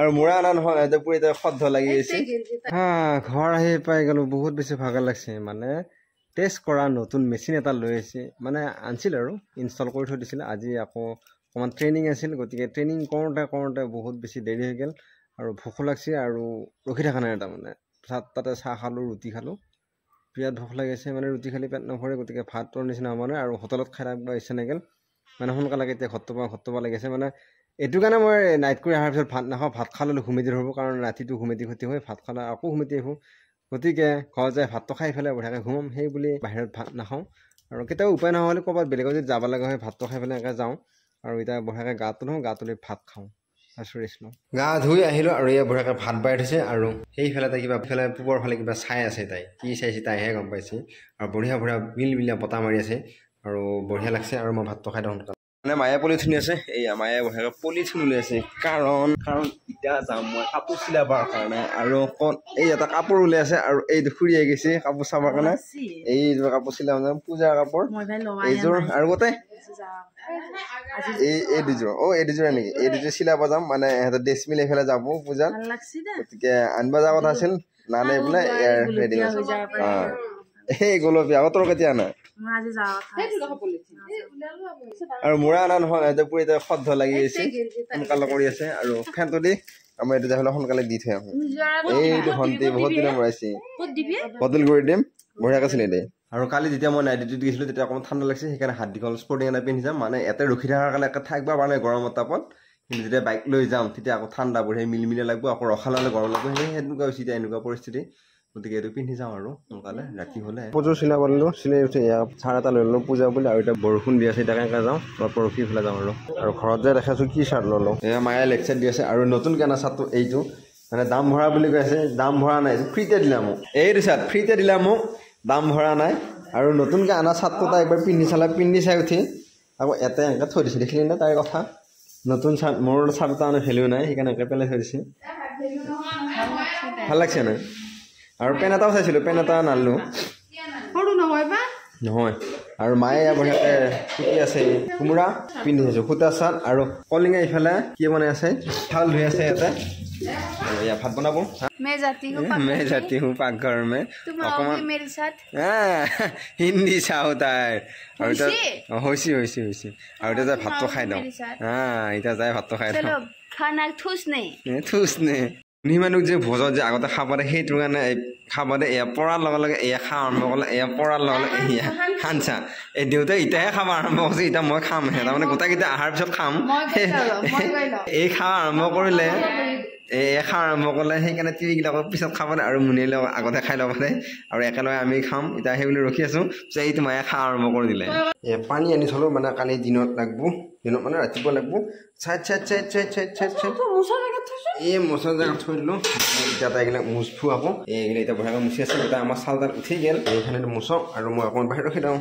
আৰু মোৰা আনা নহয় এতে পুৰি এটা খদ্দ লাগি গৈছে ঘৰ আহি পাই গলো বহুত বেছি ভাগৰ লাগছে মানে টেষ্ট কৰা নতুন মেচিন এটা লৈ আহিছে মানে আনছিল আৰু ইনষ্টল কৰি থৈ দিছিল আজি আকৌ অকমান ট্ৰেইনিং আছিল গতিকে ট্ৰেইনিং কৰোঁতে বহুত বেছি দেৰি হৈ গ'ল আৰু ভোক লাগছে আৰু ৰখি থকা নাই তাৰমানে তাতে চাহ খালোঁ ৰুটি খালোঁ বিৰাট ভোক লাগিছে মানে ৰুটি খালি পেট নভৰে গতিকে ভাতৰ নিচিনা হ'ব নাই আৰু হোটেলত খাই থাকিব ইচ্ছা নাগিল মানে সোনকালে এতিয়া ঘৰত পাব লাগিছে মানে এইটো কাৰণে মই নাইট কৰি অহাৰ পিছত ভাত নাখাওঁ ভাত খালে ঘুমেতি ধৰিব কাৰণ ৰাতিটো ঘুমেতি ক্ষতি হয় ভাত খালে আকৌ ঘুমেতি আহিব গতিকে ঘৰত যাই ভাতটো খাই পেলাই বঢ়িয়াকৈ ঘুমাম সেই বুলি বাহিৰত ভাত নাখাওঁ আৰু কেতিয়াবা উপায় নহ'লে ক'ৰবাত বেলেগত যদি যাব লগা হয় ভাতটো খাই পেলাই এনেকৈ যাওঁ আৰু এতিয়া বঢ়িয়াকৈ গাটো ধুওঁ গাটো লৈ ভাত খাওঁ গা ধুই আহিলোঁ আৰু এয়া বঢ়িয়াকৈ ভাত বাঢ়ি থৈছে আৰু সেইফালে তাই কিবা ফালে পূবৰ ফালে কিবা চাই আছে তাই কি চাইছে তাইহে গম পাইছে আৰু বঢ়িয়া বিল বতাহ মাৰি আছে আৰু বঢ়িয়া লাগছে আৰু মই ভাতটো খাই দিওঁ মানে মায়ে পলিথিন আছে এই মায়ে বঢ়িয়াকৈ পলিথিন উলিয়াইছে কাৰণ এতিয়া যাম মই কাপোৰ চিলাবৰ কাৰণে আৰু এই এটা কাপোৰ উলিয়াইছে আৰু এইটো ফুৰি আহি গৈছে কাপোৰ চাবৰ কাৰণে এইযোৰ কাপোৰ চিলাব যাম পূজাৰ কাপোৰ এইযোৰ আৰু গোটেই এই দুযোৰ নেকি এই দুযোৰ চিলাব যাম মানে ইহঁতে ড্ৰেছ মিলি এইফালে যাব পূজাত গতিকে আনিব যোৱা কথা আছিল নানে বোলে ৰেডি এই গোলপীয়া তোৰ কেতিয়া আনা আৰু মোৰা আনা নহয় এতে পুৰি এটা খদ্দ লাগি গৈছে সোনকালে কৰি আছে আৰু ফেনটো দি আমাৰ এইটো যাবলৈ সোনকালে দি থৈ আহোঁ এইটো ভণ্টি বহুত দিনৰ মৰাইছে বদল কৰি দিম বঢ়িয়াকৈ চিলাই দিয়ে আৰু কালি যেতিয়া মই নাইট ডিউটিত গৈছিলোঁ তেতিয়া অকণমান ঠাণ্ডা লাগিছে সেইকাৰণে হাত দীঘল স্পৰ্টিং এটা পিন্ধি যাম মানে ইয়াতে ৰখি থকাৰ কাৰণে থাকিব পৰা নাই গৰমৰ তাপত কিন্তু যেতিয়া বাইক লৈ যাম তেতিয়া আকৌ ঠাণ্ডা বঢ়িয়া মিলিমিলি লাগিব আকৌ ৰখা ল'লে গৰম লাগিব সেনেকুৱা হৈছে এতিয়া এনেকুৱা পৰিস্থিতি গতিকে এইটো পিন্ধি যাওঁ আৰু সোনকালে ৰাতি হ'লে পজোৰ চিলাব দিলোঁ চিলাই উঠি চাৰ্ট এটা লৈ ল'লোঁ পূজা বুলি আৰু এতিয়া বৰষুণ দি আছে এতিয়া কেনেকৈ যাওঁ বা পৰহি ফালে যাওঁ আৰু ঘৰত যাই দেখাইছোঁ কি চাৰ্ট ল'লোঁ এয়া মায়ে লেকচাৰ দি আছে আৰু নতুনকৈ আনা চাৰ্টটো এইটো মানে দাম ভৰা বুলি কৈ আছে দাম ভৰা নাই ফ্ৰীতে দিলা মোক এইটো চাৰ্ট ফ্ৰীতে দিলা মোক দাম ভৰা নাই আৰু নতুনকৈ আনা চাৰ্টটো তাই একবাৰ পিন্ধি চাই উঠি আকৌ এটা এনেকৈ থৈ দিছে দেখিলি নে তাইৰ কথা নতুন চাৰ্ট মোৰ চাৰ্ট এটা মানে ভেলিউ নাই সেইকাৰণে এনেকৈ পেলাই থৈ দিছে ভাল লাগছে নাই আৰু পেন এটাও চাইছিলোঁ পেন এটা নানিলোঁ নহয় আৰু মায়ে বঢ়িয়াকৈ শিকি আছে কোমোৰা পিন্ধি আছোঁ সূতা চাৰ্ট আৰু কলিঙে ইফালে কি বনাই আছে চাউল ধুই আছে ইয়াতে আৰু ইয়াত ভাত বনাব मैं जाती हूँ पाकघर में हिंदी साउथ आए और होइसी और इधर भात तो खाई दो इधर जाए भात तो खाई दो खाना ठूस नहीं নিমানুক যে ভোজত যে আগতে খাব দে সেইটো কাৰণে খাব দে এয়া পৰাৰ লগে লগে এয়া খা আৰম্ভ কৰিলে এয়া পৰাৰ লগে লগে এয়া খানছা এই দেউতাই ইটাহে খাব আৰম্ভ কৰিছে এতিয়া মই খামহে তাৰমানে গোটেইকেইটা অহাৰ পিছত খাম এই খাব আৰম্ভ কৰিলে এয়া খাব আৰম্ভ কৰিলে সেইকাৰণে তিৰিবিলাকক পিছত খাব দে আৰু মুনিলে আগতে খাই ল'ব দে আৰু একেলগে আমি খাম এতিয়া সেই বুলি ৰখি আছোঁ যে এইটো মায়ে খাব আৰম্ভ কৰি দিলে পানী আনি থলোঁ মানে কালি দিনত লাগব দিনত মানে ৰাতিপুৱা লাগব এই মচলা জেগাত থৈ দিলোঁ এতিয়া এইবিলাক মুচ ফুৱাব এইবিলাক এতিয়া বঢ়িয়াকৈ মুচি আছে এতিয়া আমাৰ চাউলডাল উঠি গ'ল এইখানে মুচক আৰু মই অকণমান বাহিৰত ৰখি দিওঁ